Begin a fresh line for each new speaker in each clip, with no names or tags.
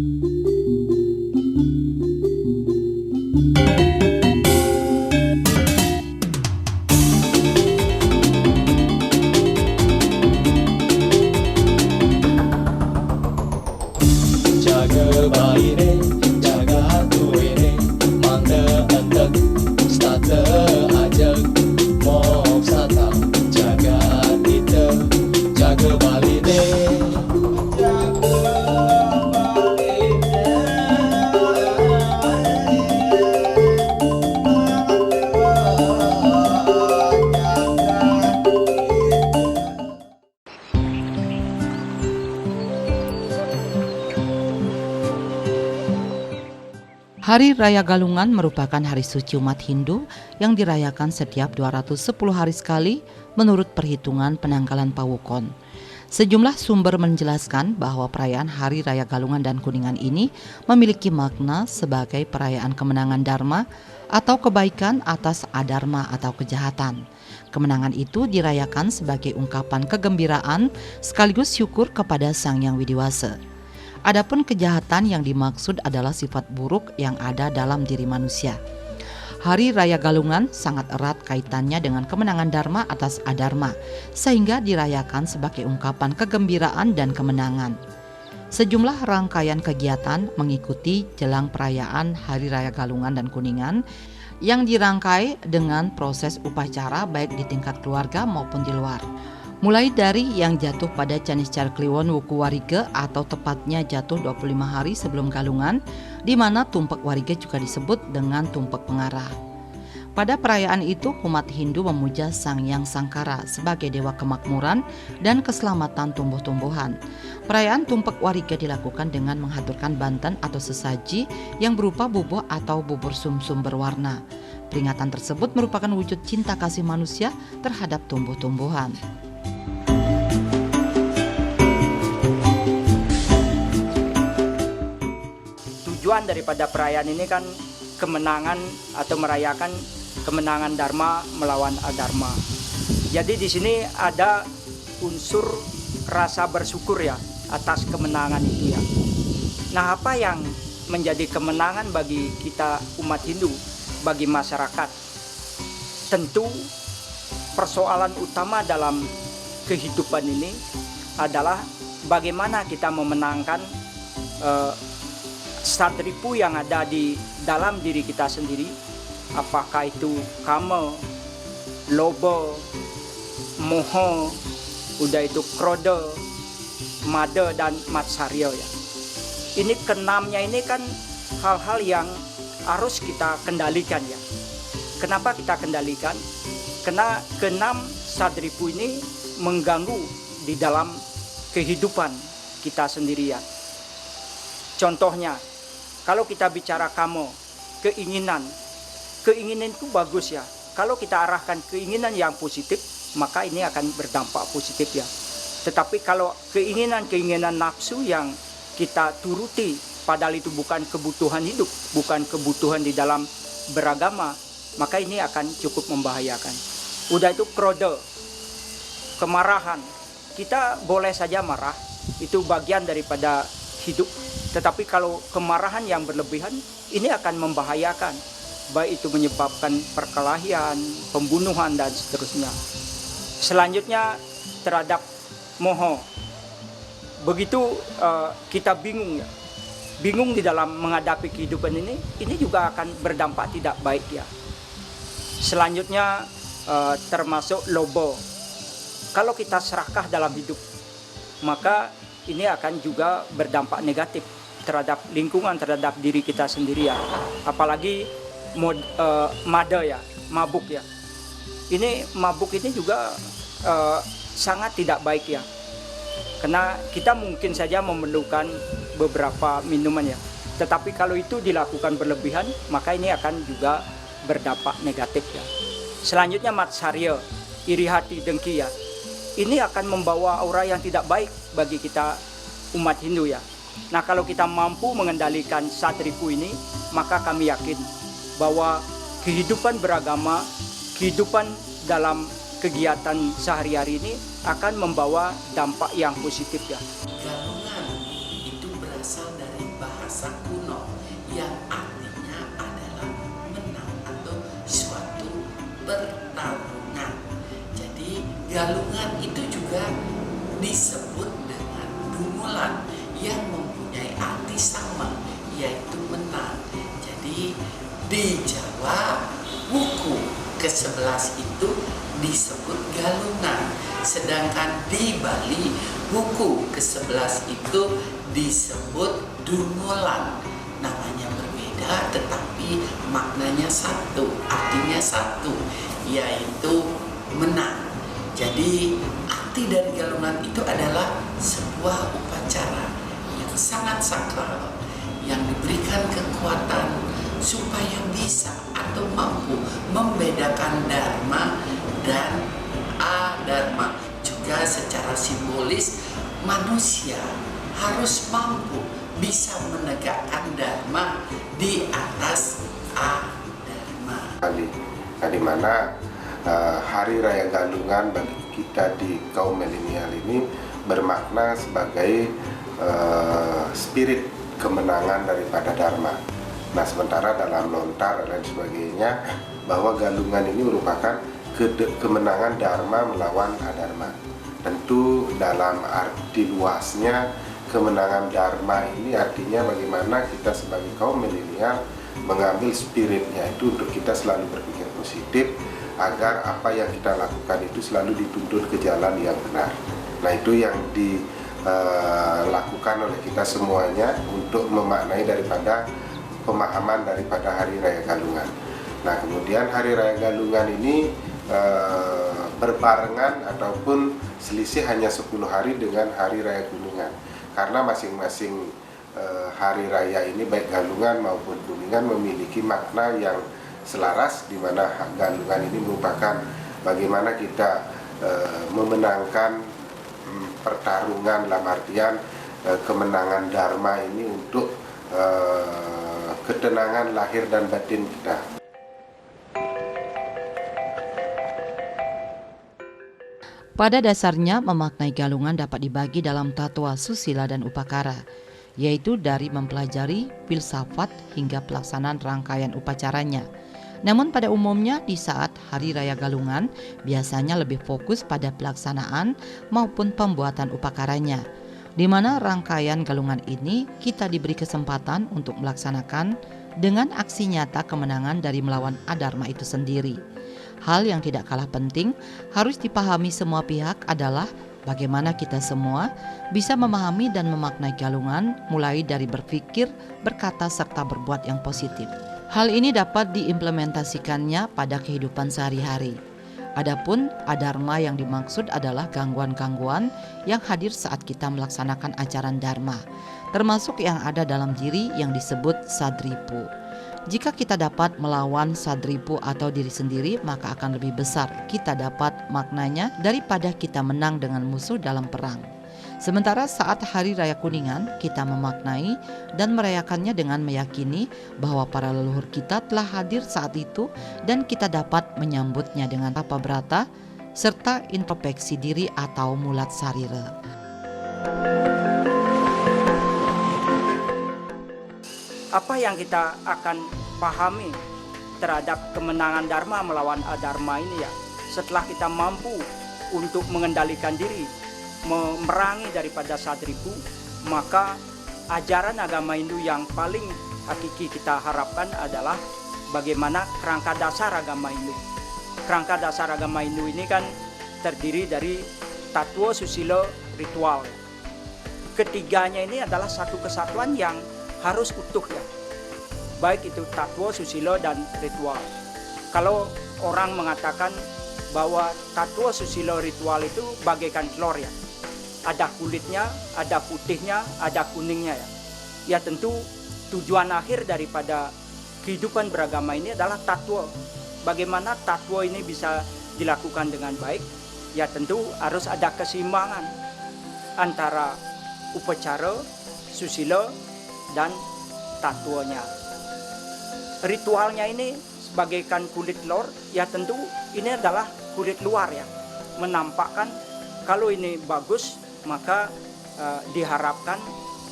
Jaga baire, jaga hatuene, mangga entek, stata ajak, mok sata, jaga kita, jaga baline.
Hari Raya Galungan merupakan hari suci umat Hindu yang dirayakan setiap 210 hari sekali menurut perhitungan penanggalan Pawukon. Sejumlah sumber menjelaskan bahwa perayaan Hari Raya Galungan dan Kuningan ini memiliki makna sebagai perayaan kemenangan Dharma atau kebaikan atas adharma atau kejahatan. Kemenangan itu dirayakan sebagai ungkapan kegembiraan sekaligus syukur kepada Sang Yang Widiwasa. Adapun kejahatan yang dimaksud adalah sifat buruk yang ada dalam diri manusia. Hari Raya Galungan sangat erat kaitannya dengan kemenangan Dharma atas adharma, sehingga dirayakan sebagai ungkapan kegembiraan dan kemenangan. Sejumlah rangkaian kegiatan mengikuti jelang perayaan Hari Raya Galungan dan Kuningan yang dirangkai dengan proses upacara baik di tingkat keluarga maupun di luar. Mulai dari yang jatuh pada Caniscar Kliwon Wuku Warige atau tepatnya jatuh 25 hari sebelum Galungan, di mana tumpek warige juga disebut dengan tumpek pengarah. Pada perayaan itu, umat Hindu memuja Sang Yang Sangkara sebagai dewa kemakmuran dan keselamatan tumbuh-tumbuhan. Perayaan tumpek warige dilakukan dengan menghaturkan banten atau sesaji yang berupa bubuk atau bubur sumsum berwarna. Peringatan tersebut merupakan wujud cinta kasih manusia terhadap tumbuh-tumbuhan.
Tujuan daripada perayaan ini kan kemenangan atau merayakan kemenangan Dharma melawan adharma. Jadi di sini ada unsur rasa bersyukur ya atas kemenangan itu ya. Nah, apa yang menjadi kemenangan bagi kita umat Hindu, bagi masyarakat? Tentu persoalan utama dalam kehidupan ini adalah bagaimana kita memenangkan sadripu yang ada di dalam diri kita sendiri, apakah itu kama, loba, moha, udah itu kroda, mada dan matsarya ya. Ini keenamnya ini kan hal-hal yang harus kita kendalikan ya. Kenapa kita kendalikan? Karena keenam sadripu ini mengganggu di dalam kehidupan kita sendirian. Contohnya, kalau kita bicara kamo, keinginan itu bagus ya. Kalau kita arahkan keinginan yang positif, maka ini akan berdampak positif ya. Tetapi kalau keinginan nafsu yang kita turuti, padahal itu bukan kebutuhan hidup, bukan kebutuhan di dalam beragama, maka ini akan cukup membahayakan. Udah itu kroda, kemarahan. Kita boleh saja marah, itu bagian daripada hidup. Tetapi kalau kemarahan yang berlebihan, ini akan membahayakan. Baik itu menyebabkan perkelahian, pembunuhan, dan seterusnya. Selanjutnya terhadap moho. Begitu kita bingung ya. Bingung di dalam menghadapi kehidupan ini juga akan berdampak tidak baik ya. Selanjutnya termasuk lobo. Kalau kita serakah dalam hidup, maka ini akan juga berdampak negatif terhadap lingkungan, terhadap diri kita sendiri ya. Apalagi mada ya, mabuk ya. Ini mabuk ini juga sangat tidak baik ya. Karena kita mungkin saja memerlukan beberapa minuman ya. Tetapi kalau itu dilakukan berlebihan, maka ini akan juga berdampak negatif ya. Selanjutnya matsarya, iri hati, dengki ya. Ini akan membawa aura yang tidak baik bagi kita umat Hindu ya. Nah, kalau kita mampu mengendalikan sadripu ini, maka kami yakin bahwa kehidupan beragama, kehidupan dalam kegiatan sehari-hari ini akan membawa dampak yang positif ya.
Galungan itu berasal dari bahasa
masa kuno yang artinya adalah menang atau suatu pertarungan. Jadi galungan itu juga disebut dengan dungulan yang mempunyai arti sama, yaitu menang. Jadi di Jawa buku ke-11 itu disebut galungan, sedangkan di Bali buku ke-11 itu disebut dungulan. Namanya berbeda tetapi maknanya satu, artinya satu, yaitu menang. Jadi arti dari galungan itu adalah sebuah upacara yang sangat sakral, yang diberikan kekuatan supaya bisa atau mampu membedakan dharma dan adharma. Juga secara simbolis manusia harus mampu bisa menegakkan dharma di atas adharma.
Di mana Hari Raya Galungan bagi kita di kaum milenial ini bermakna sebagai spirit kemenangan daripada dharma. Nah, sementara dalam lontar dan lain sebagainya bahwa galungan ini merupakan kemenangan dharma melawan adharma. Tentu dalam arti luasnya kemenangan dharma ini artinya bagaimana kita sebagai kaum milenial mengambil spiritnya itu untuk kita selalu berpikir positif agar apa yang kita lakukan itu selalu dituntun ke jalan yang benar. Nah, itu yang dilakukan oleh kita semuanya untuk memaknai daripada pemahaman daripada Hari Raya Galungan. Nah, kemudian Hari Raya Galungan ini berbarengan ataupun selisih hanya 10 hari dengan Hari Raya Kuningan, karena masing-masing hari raya ini baik Galungan maupun Kuningan memiliki makna yang selaras, di mana Galungan ini merupakan bagaimana kita memenangkan pertarungan dalam artian kemenangan dharma ini untuk ketenangan lahir dan batin kita.
Pada dasarnya, memaknai galungan dapat dibagi dalam tatwa, susila, dan upakara, yaitu dari mempelajari filsafat hingga pelaksanaan rangkaian upacaranya. Namun pada umumnya di saat Hari Raya Galungan biasanya lebih fokus pada pelaksanaan maupun pembuatan upakaranya, di mana rangkaian galungan ini kita diberi kesempatan untuk melaksanakan dengan aksi nyata kemenangan dari melawan adharma itu sendiri. Hal yang tidak kalah penting harus dipahami semua pihak adalah bagaimana kita semua bisa memahami dan memaknai galungan mulai dari berpikir, berkata, serta berbuat yang positif. Hal ini dapat diimplementasikannya pada kehidupan sehari-hari. Adapun adharma yang dimaksud adalah gangguan-gangguan yang hadir saat kita melaksanakan ajaran dharma, termasuk yang ada dalam diri yang disebut sadripu. Jika kita dapat melawan sadripu atau diri sendiri, maka akan lebih besar kita dapat maknanya daripada kita menang dengan musuh dalam perang. Sementara saat Hari Raya Kuningan, kita memaknai dan merayakannya dengan meyakini bahwa para leluhur kita telah hadir saat itu dan kita dapat menyambutnya dengan tapa brata serta introspeksi diri atau mulat sarira.
Apa yang kita akan pahami terhadap kemenangan dharma melawan adharma ini ya, setelah kita mampu untuk mengendalikan diri, memerangi daripada sadripu, maka ajaran agama Hindu yang paling hakiki kita harapkan adalah bagaimana kerangka dasar agama Hindu. Kerangka dasar agama Hindu ini kan terdiri dari tatwa, susila, ritual. Ketiganya ini adalah satu kesatuan yang harus utuh ya, baik itu tatwa, susila, dan ritual. Kalau orang mengatakan bahwa tatwa, susila, ritual itu bagaikan telur ya, ada kulitnya, ada putihnya, ada kuningnya ya. Ya tentu tujuan akhir daripada kehidupan beragama ini adalah tatwa. Bagaimana tatwa ini bisa dilakukan dengan baik? Ya tentu harus ada keseimbangan antara upacara, susila, dan tatwanya. Ritualnya ini bagaikan kulit telur, ya tentu ini adalah kulit luar ya, menampakkan kalau ini bagus maka diharapkan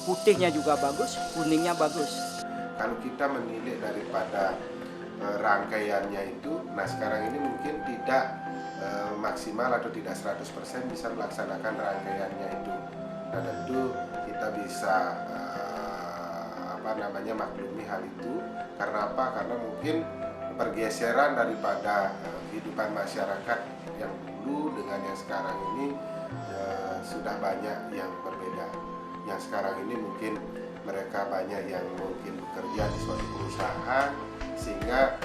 putihnya juga bagus, kuningnya bagus.
Kalau kita menilai daripada rangkaiannya itu, nah sekarang ini mungkin tidak maksimal atau tidak 100% bisa melaksanakan rangkaiannya itu. Nah tentu kita bisa maklumi hal itu. Karena apa? Karena mungkin pergeseran daripada kehidupan masyarakat yang dulu dengan yang sekarang ini sudah banyak yang berbeda. Yang sekarang ini mungkin mereka banyak yang mungkin bekerja di suatu perusahaan, sehingga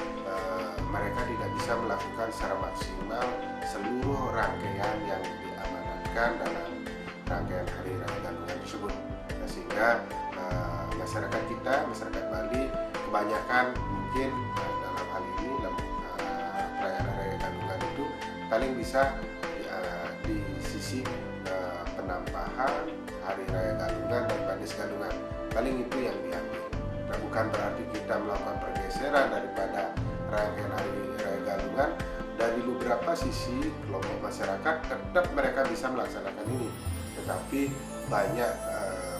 mereka tidak bisa melakukan secara maksimal seluruh rangkaian yang diamanatkan dalam rangkaian Hari Raya Galungan tersebut. Nah, sehingga masyarakat kita, masyarakat Bali kebanyakan mungkin dalam hal ini dalam perayaan Raya Galungan itu paling bisa di sisi penampahan Hari Raya Galungan dan Bandes Galungan, paling itu yang diambil. Nah, bukan berarti kita melakukan pergeseran daripada rangkaian Hari Raya Galungan. Dari beberapa sisi kelompok masyarakat tetap mereka bisa melaksanakan ini, tetapi banyak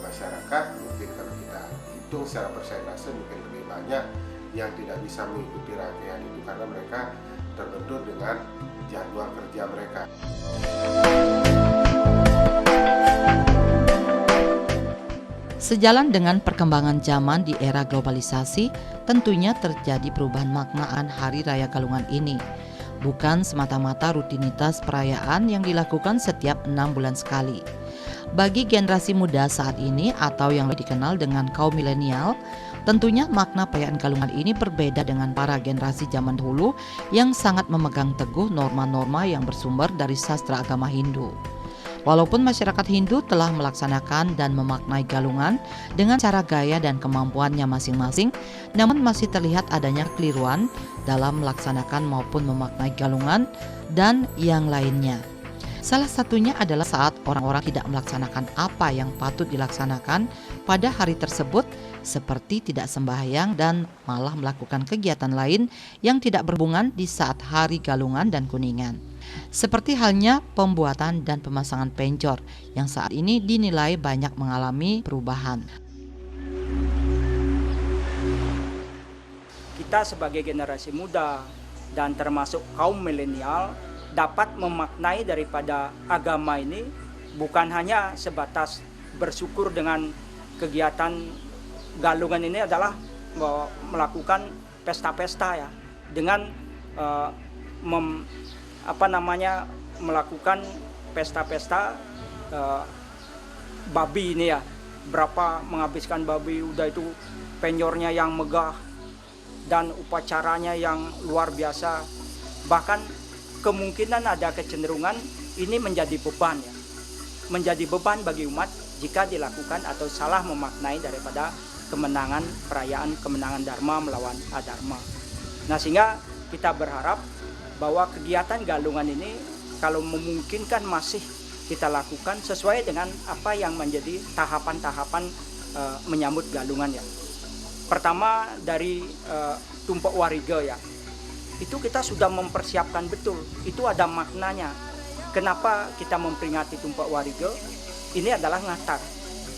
masyarakat, mungkin kalau kita hitung secara persentase mungkin lebih banyak yang tidak bisa mengikuti rangkaian itu karena mereka terbentur dengan jadwal kerja mereka.
Sejalan dengan perkembangan zaman di era globalisasi, tentunya terjadi perubahan maknaan Hari Raya Galungan ini. Bukan semata-mata rutinitas perayaan yang dilakukan setiap 6 bulan sekali. Bagi generasi muda saat ini atau yang lebih dikenal dengan kaum milenial, tentunya makna perayaan Galungan ini berbeda dengan para generasi zaman dahulu yang sangat memegang teguh norma-norma yang bersumber dari sastra agama Hindu. Walaupun masyarakat Hindu telah melaksanakan dan memaknai Galungan dengan cara gaya dan kemampuannya masing-masing, namun masih terlihat adanya kekeliruan dalam melaksanakan maupun memaknai Galungan dan yang lainnya. Salah satunya adalah saat orang-orang tidak melaksanakan apa yang patut dilaksanakan pada hari tersebut, seperti tidak sembahyang dan malah melakukan kegiatan lain yang tidak berhubungan di saat hari Galungan dan Kuningan. Seperti halnya pembuatan dan pemasangan pencor yang saat ini dinilai banyak mengalami perubahan.
Kita sebagai generasi muda dan termasuk kaum milenial dapat memaknai daripada agama ini bukan hanya sebatas bersyukur dengan kegiatan Galungan ini adalah melakukan pesta-pesta ya, dengan melakukan pesta-pesta babi ini ya, berapa menghabiskan babi, udah itu penyornya yang megah dan upacaranya yang luar biasa. Bahkan kemungkinan ada kecenderungan ini menjadi beban ya, menjadi beban bagi umat jika dilakukan atau salah memaknai daripada kemenangan perayaan kemenangan Dharma melawan Adharma. Nah, sehingga kita berharap bahwa kegiatan Galungan ini kalau memungkinkan masih kita lakukan sesuai dengan apa yang menjadi tahapan-tahapan menyambut Galungan ya. Pertama dari Tumpok Wariga ya, itu kita sudah mempersiapkan betul, itu ada maknanya. Kenapa kita memperingati Tumpok Wariga? Ini adalah ngatar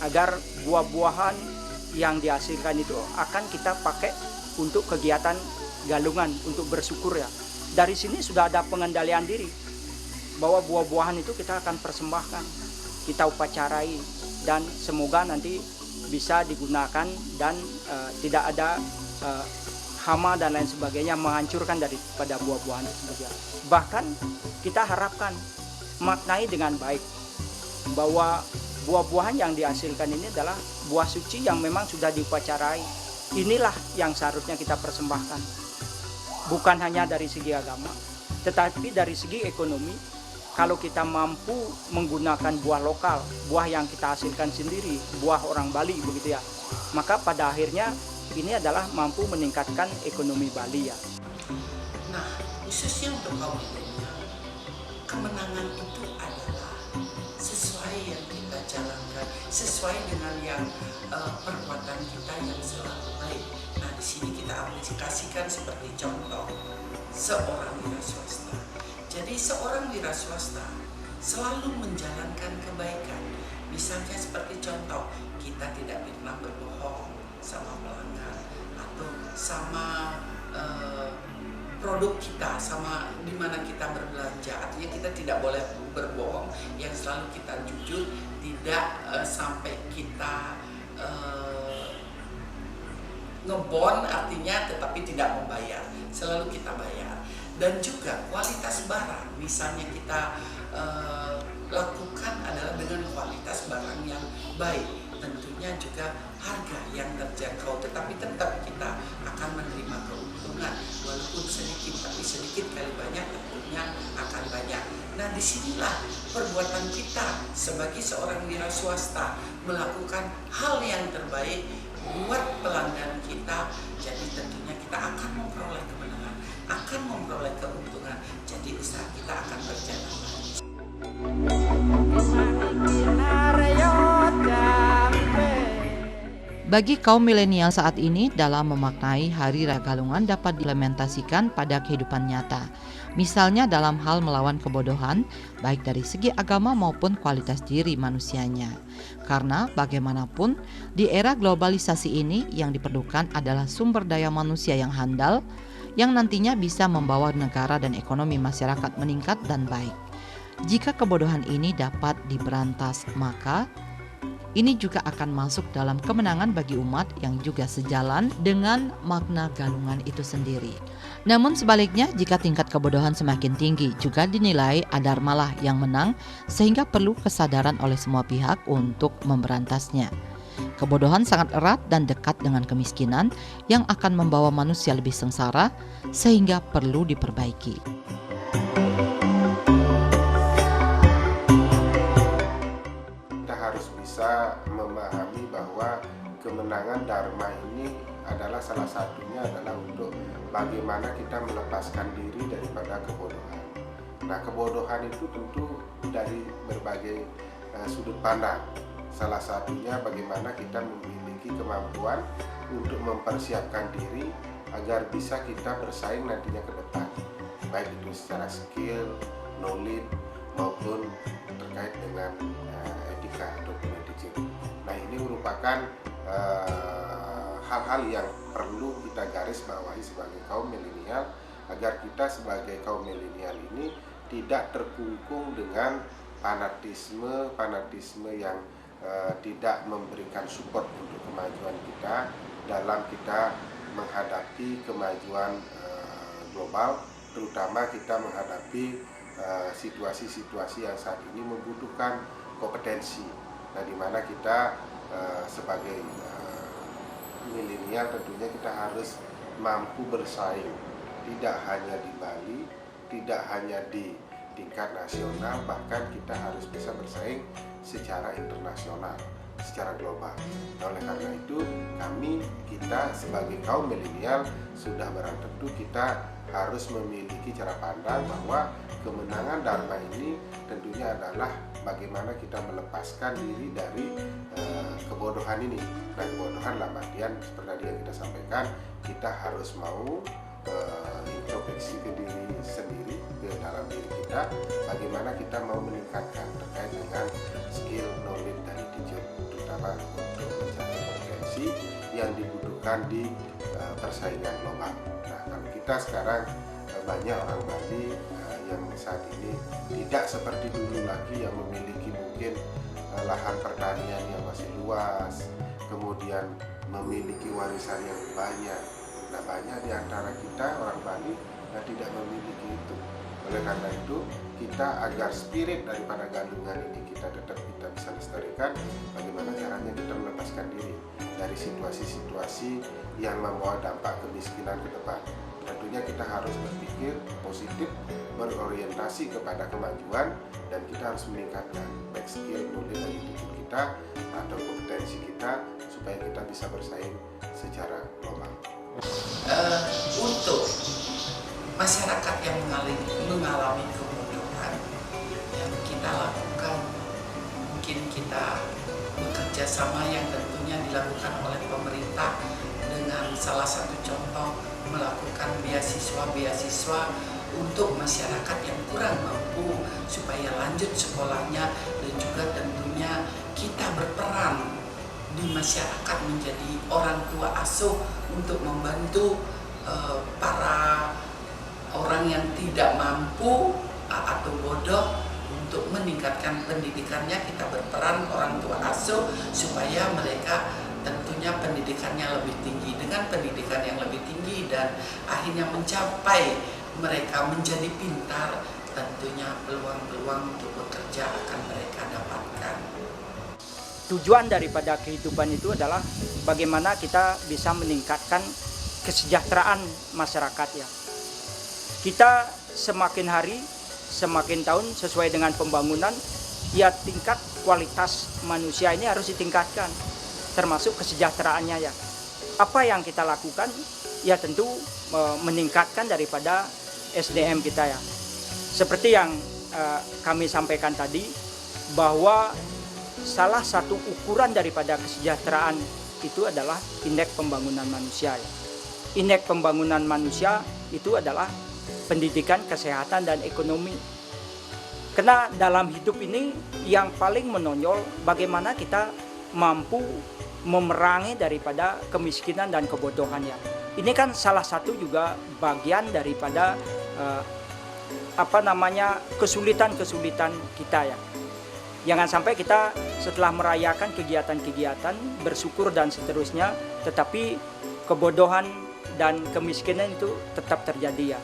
agar buah-buahan yang dihasilkan itu akan kita pakai untuk kegiatan Galungan, untuk bersyukur ya. Dari sini sudah ada pengendalian diri bahwa buah-buahan itu kita akan persembahkan, kita upacarai, dan semoga nanti bisa digunakan dan tidak ada hama dan lain sebagainya menghancurkan daripada buah-buahan tersebut. Bahkan kita harapkan maknai dengan baik bahwa buah-buahan yang dihasilkan ini adalah buah suci yang memang sudah diupacarai. Inilah yang seharusnya kita persembahkan. Bukan hanya dari segi agama, tetapi dari segi ekonomi. Kalau kita mampu menggunakan buah lokal, buah yang kita hasilkan sendiri, buah orang Bali begitu ya, maka pada akhirnya ini adalah mampu meningkatkan ekonomi Bali ya.
Nah, khususnya untuk kaum milenial, kemenangan itu adalah sesuai yang kita jalankan, sesuai dengan yang perbuatan kita yang selalu baik. Nah, di sini kita aplikasikan seperti contoh seorang wira swasta. Jadi seorang wira swasta selalu menjalankan kebaikan. Misalnya seperti contoh, kita tidak pernah berbohong sama pelanggan atau sama produk kita, sama di mana kita berbelanja. Artinya kita tidak boleh berbohong, yang selalu kita jujur, tidak sampai kita ngebon, artinya tetapi tidak membayar, selalu kita bayar. Dan juga kualitas barang, misalnya kita lakukan adalah dengan kualitas barang yang baik, tentunya juga harga yang terjangkau, tetapi tetap kita akan menerima keuntungan walaupun sedikit, tapi sedikit kali banyak tentunya akan banyak. Nah, disinilah perbuatan kita sebagai seorang wira swasta melakukan hal yang terbaik buat pelanggan kita, jadi tentunya kita akan memperoleh kemenangan, akan memperoleh keuntungan, jadi usaha kita akan berjalan lagi.
Bagi kaum milenial saat ini, dalam memaknai Hari Raya Galungan dapat diimplementasikan pada kehidupan nyata. Misalnya dalam hal melawan kebodohan, baik dari segi agama maupun kualitas diri manusianya. Karena bagaimanapun, di era globalisasi ini yang diperlukan adalah sumber daya manusia yang handal, yang nantinya bisa membawa negara dan ekonomi masyarakat meningkat dan baik. Jika kebodohan ini dapat diberantas, maka ini juga akan masuk dalam kemenangan bagi umat yang juga sejalan dengan makna galungan itu sendiri. Namun sebaliknya, jika tingkat kebodohan semakin tinggi, juga dinilai ada malah yang menang, sehingga perlu kesadaran oleh semua pihak untuk memberantasnya. Kebodohan sangat erat dan dekat dengan kemiskinan yang akan membawa manusia lebih sengsara, sehingga perlu diperbaiki.
Bisa memahami bahwa kemenangan Dharma ini adalah salah satunya adalah untuk bagaimana kita melepaskan diri daripada kebodohan. Nah, kebodohan itu tentu dari berbagai sudut pandang. Salah satunya bagaimana kita memiliki kemampuan untuk mempersiapkan diri agar bisa kita bersaing nantinya ke depan, baik itu secara skill, knowledge maupun terkait dengan etika atau pendidikan. Nah, ini merupakan hal-hal yang perlu kita garis bawahi sebagai kaum milenial, agar kita sebagai kaum milenial ini tidak terkungkung dengan fanatisme yang tidak memberikan support untuk kemajuan kita dalam kita menghadapi kemajuan global, terutama kita menghadapi situasi-situasi yang saat ini membutuhkan kompetensi. Nah, di mana kita sebagai milenial tentunya kita harus mampu bersaing, tidak hanya di Bali, tidak hanya di tingkat nasional, bahkan kita harus bisa bersaing secara internasional, secara global. Nah, oleh karena itu kita sebagai kaum milenial sudah barang tentu kita harus memiliki cara pandang bahwa kemenangan Dharma ini tentunya adalah bagaimana kita melepaskan diri dari kebodohan ini. Nah, kebodohan dalam artian seperti yang kita sampaikan, kita harus mau introspeksi ke diri sendiri, ke dalam diri kita, bagaimana kita mau meningkatkan terkait dengan skill, knowledge, dan attitude, terutama untuk mencari kompetensi yang dibutuhkan di persaingan global. Nah, kalau kita sekarang banyak orang Bali yang saat ini tidak seperti dulu lagi, yang memiliki mungkin lahan pertanian yang masih luas, kemudian memiliki warisan yang banyak. Nah, banyak di antara kita orang Bali yang tidak memiliki itu. Oleh karena itu, kita agar spirit daripada galungan ini kita bisa lestarikan, bagaimana caranya kita melepaskan diri dari situasi-situasi yang membawa dampak kemiskinan ke depan. Tentunya kita harus berpikir positif, berorientasi kepada kemajuan, dan kita harus meningkatkan baik skill, knowledge, dan attitude kita atau kompetensi kita supaya kita bisa bersaing secara global.
Untuk masyarakat yang mengalami kebodohan, yang kita lakukan, mungkin kita bekerja sama yang tentunya dilakukan oleh pemerintah dengan salah satu contoh melakukan beasiswa untuk masyarakat yang kurang mampu supaya lanjut sekolahnya, dan juga tentunya kita berperan di masyarakat menjadi orang tua asuh untuk membantu para orang yang tidak mampu atau bodoh untuk meningkatkan pendidikannya. Kita berperan orang tua asuh supaya mereka tentunya pendidikannya lebih tinggi. Dengan pendidikan yang lebih tinggi dan akhirnya mencapai mereka menjadi pintar, tentunya peluang-peluang untuk bekerja akan mereka dapatkan.
Tujuan daripada kehidupan itu adalah bagaimana kita bisa meningkatkan kesejahteraan masyarakat ya. Kita semakin hari, semakin tahun sesuai dengan pembangunan, ya tingkat kualitas manusia ini harus ditingkatkan, termasuk kesejahteraannya ya. Apa yang kita lakukan? Ya tentu meningkatkan daripada SDM kita ya. Seperti yang kami sampaikan tadi, bahwa salah satu ukuran daripada kesejahteraan itu adalah indeks pembangunan manusia ya. Indeks pembangunan manusia itu adalah pendidikan, kesehatan, dan ekonomi. Karena dalam hidup ini yang paling menonjol bagaimana kita mampu memerangi daripada kemiskinan dan kebodohan ya. Ini kan salah satu juga bagian daripada kesulitan-kesulitan kita ya. Jangan sampai kita setelah merayakan kegiatan-kegiatan, bersyukur dan seterusnya, tetapi kebodohan dan kemiskinan itu tetap terjadi ya.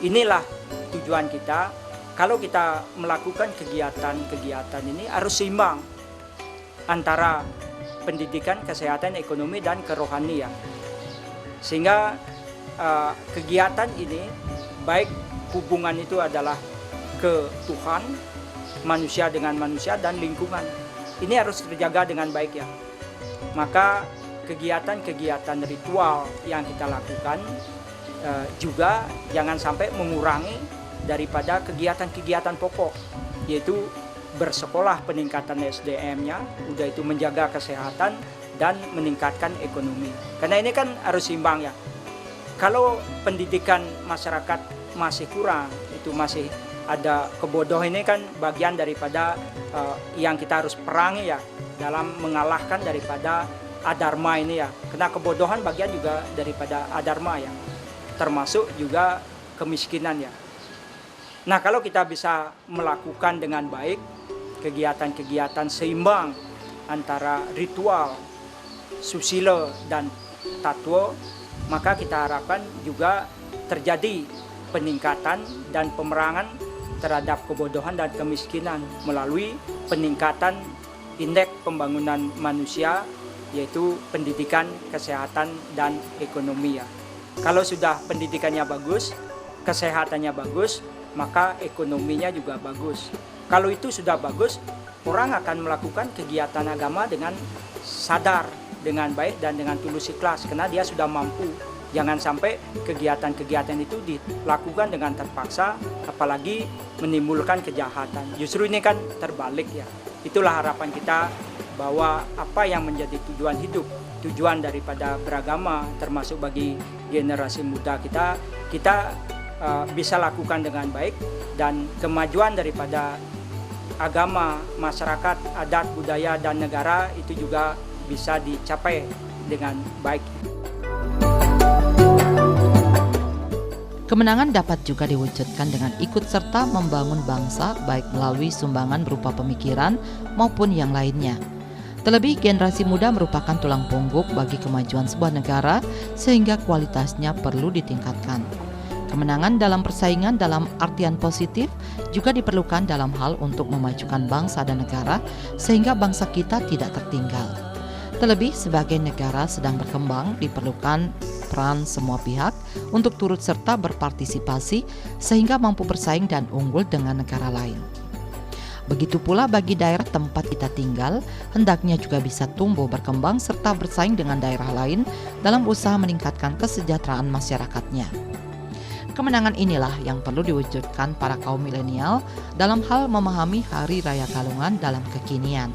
Inilah tujuan kita. Kalau kita melakukan kegiatan-kegiatan ini harus seimbang antara pendidikan, kesehatan, ekonomi, dan kerohanian. Sehingga kegiatan ini baik hubungan itu adalah ke Tuhan, manusia dengan manusia, dan lingkungan. Ini harus terjaga dengan baik ya. Maka kegiatan-kegiatan ritual yang kita lakukan juga jangan sampai mengurangi daripada kegiatan-kegiatan pokok, yaitu bersekolah, peningkatan SDM-nya, udah itu menjaga kesehatan dan meningkatkan ekonomi. Karena ini kan harus seimbang ya. Kalau pendidikan masyarakat masih kurang, itu masih ada kebodohan, ini kan bagian daripada yang kita harus perangi ya, dalam mengalahkan daripada adharma ini ya. Karena kebodohan bagian juga daripada adharma ya, termasuk juga kemiskinan ya. Nah, kalau kita bisa melakukan dengan baik kegiatan-kegiatan seimbang antara ritual, susila, dan tatwa, maka kita harapkan juga terjadi peningkatan dan pemerangan terhadap kebodohan dan kemiskinan melalui peningkatan indeks pembangunan manusia, yaitu pendidikan, kesehatan, dan ekonomi ya. Kalau sudah pendidikannya bagus, kesehatannya bagus, maka ekonominya juga bagus. Kalau itu sudah bagus, orang akan melakukan kegiatan agama dengan sadar, dengan baik, dan dengan tulus ikhlas, karena dia sudah mampu. Jangan sampai kegiatan-kegiatan itu dilakukan dengan terpaksa, apalagi menimbulkan kejahatan. Justru ini kan terbalik ya. Itulah harapan kita, bahwa apa yang menjadi tujuan hidup, tujuan daripada beragama, termasuk bagi generasi muda kita bisa lakukan dengan baik, dan kemajuan daripada agama, masyarakat, adat, budaya, dan negara itu juga bisa dicapai dengan baik.
Kemenangan dapat juga diwujudkan dengan ikut serta membangun bangsa, baik melalui sumbangan berupa pemikiran maupun yang lainnya. Terlebih generasi muda merupakan tulang punggung bagi kemajuan sebuah negara, sehingga kualitasnya perlu ditingkatkan. Kemenangan dalam persaingan dalam artian positif juga diperlukan dalam hal untuk memajukan bangsa dan negara, sehingga bangsa kita tidak tertinggal. Terlebih sebagai negara sedang berkembang, diperlukan peran semua pihak untuk turut serta berpartisipasi sehingga mampu bersaing dan unggul dengan negara lain. Begitu pula bagi daerah tempat kita tinggal, hendaknya juga bisa tumbuh berkembang serta bersaing dengan daerah lain dalam usaha meningkatkan kesejahteraan masyarakatnya. Kemenangan inilah yang perlu diwujudkan para kaum milenial dalam hal memahami Hari Raya Galungan dalam kekinian.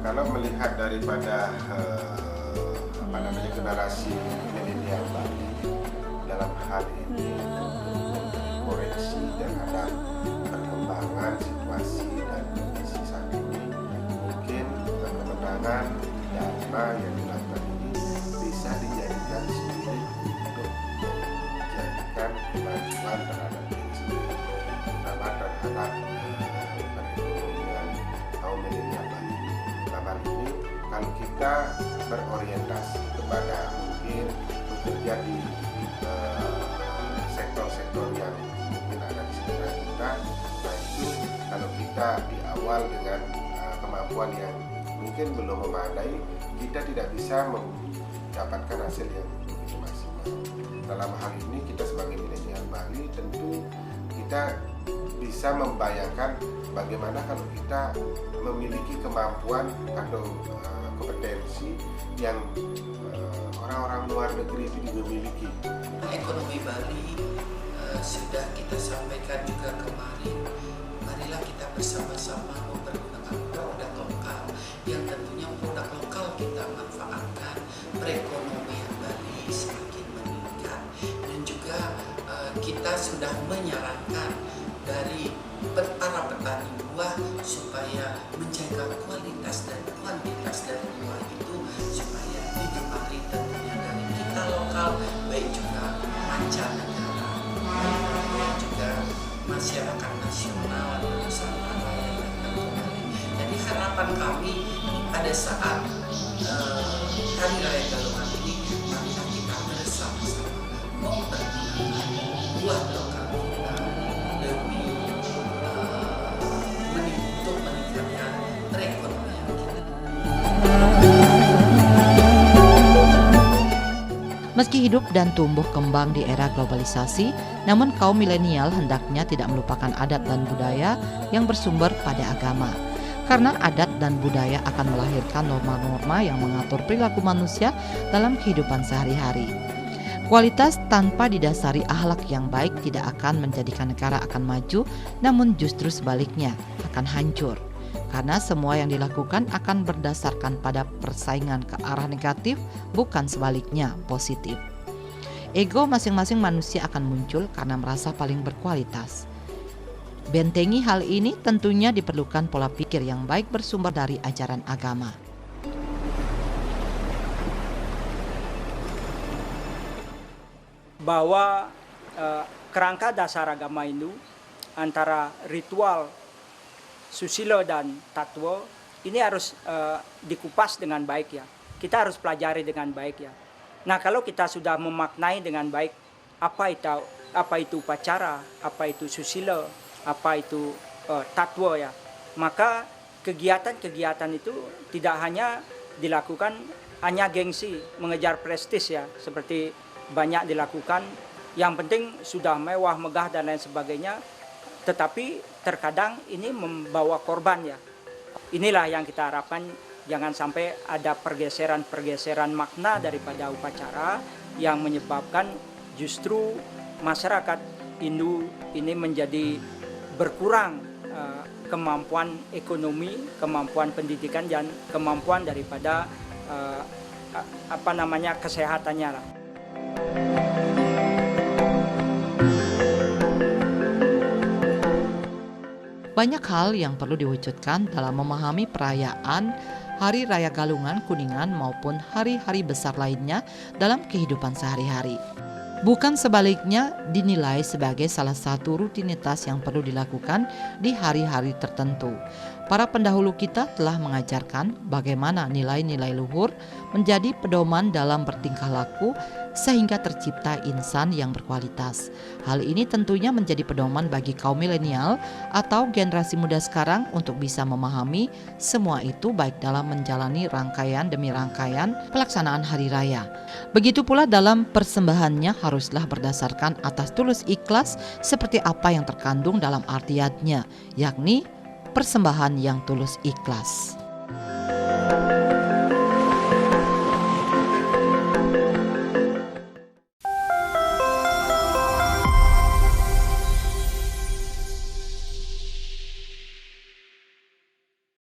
Kalau melihat daripada kemenangan dharma yang dilakukan ini bisa dijadikan spirit untuk menjadikan kemajuan terhadap diri sendiri, terutama terhadap perekonomian kaum milenial Bali. Dalam hal ini, kalau kita berorientasi kepada mungkin bekerja di sektor-sektor yang mungkin ada di sekitar kita, nah itu kalau kita di awal dengan kemampuan yang mungkin belum memadai, kita tidak bisa mendapatkan hasil yang begitu maksimal. Dalam hal ini kita sebagai milenial Bali tentu kita bisa membayangkan bagaimana kalau kita memiliki kemampuan atau kompetensi yang orang-orang luar negeri itu juga miliki.
Ekonomi Bali sudah kita sampaikan juga kemarin. Marilah kita bersama-sama mempergunakan produk lokal yang tentunya produk lokal kita manfaatkan, perekonomian Bali semakin meningkat, dan juga kita sudah menyarankan dari para petani buah supaya menjaga kualitas dan kuantitas dari buah itu supaya digemari tentunya dari kita lokal, baik juga mancanegara, baik juga masyarakat nasional atau nusantara yang datang kembali. Jadi harapan kami pada saat Hari Raya Galungan ini, marilah kita bersama-sama mempergunakan buah lokal kita demi untuk meningkatkan perekonomian kita.
Meski hidup dan tumbuh kembang di era globalisasi, namun kaum milenial hendaknya tidak melupakan adat dan budaya yang bersumber pada agama. Karena adat dan budaya akan melahirkan norma-norma yang mengatur perilaku manusia dalam kehidupan sehari-hari. Kualitas tanpa didasari akhlak yang baik tidak akan menjadikan negara akan maju, namun justru sebaliknya akan hancur. Karena semua yang dilakukan akan berdasarkan pada persaingan ke arah negatif, bukan sebaliknya positif. Ego masing-masing manusia akan muncul karena merasa paling berkualitas. Bentengi hal ini tentunya diperlukan pola pikir yang baik bersumber dari ajaran agama.
Bahwa kerangka dasar agama Hindu antara ritual, susila dan tatwa ini harus dikupas dengan baik ya. Kita harus pelajari dengan baik ya. Nah, kalau kita sudah memaknai dengan baik apa itu upacara, apa itu susila, apa itu tatwa ya, maka kegiatan-kegiatan itu tidak hanya dilakukan hanya gengsi, mengejar prestis ya, seperti banyak dilakukan, yang penting sudah mewah, megah dan lain sebagainya, tetapi terkadang ini membawa korban ya. Inilah yang kita harapkan, jangan sampai ada pergeseran-pergeseran makna daripada upacara yang menyebabkan justru masyarakat Hindu ini menjadi berkurang kemampuan ekonomi, kemampuan pendidikan dan kemampuan daripada kesehatannya lah.
Banyak hal yang perlu diwujudkan dalam memahami perayaan Hari Raya Galungan, Kuningan maupun hari-hari besar lainnya dalam kehidupan sehari-hari. Bukan sebaliknya dinilai sebagai salah satu rutinitas yang perlu dilakukan di hari-hari tertentu. Para pendahulu kita telah mengajarkan bagaimana nilai-nilai luhur menjadi pedoman dalam bertingkah laku sehingga tercipta insan yang berkualitas. Hal ini tentunya menjadi pedoman bagi kaum milenial atau generasi muda sekarang untuk bisa memahami semua itu baik dalam menjalani rangkaian demi rangkaian pelaksanaan hari raya. Begitu pula dalam persembahannya haruslah berdasarkan atas tulus ikhlas seperti apa yang terkandung dalam artiannya, yakni persembahan yang tulus ikhlas.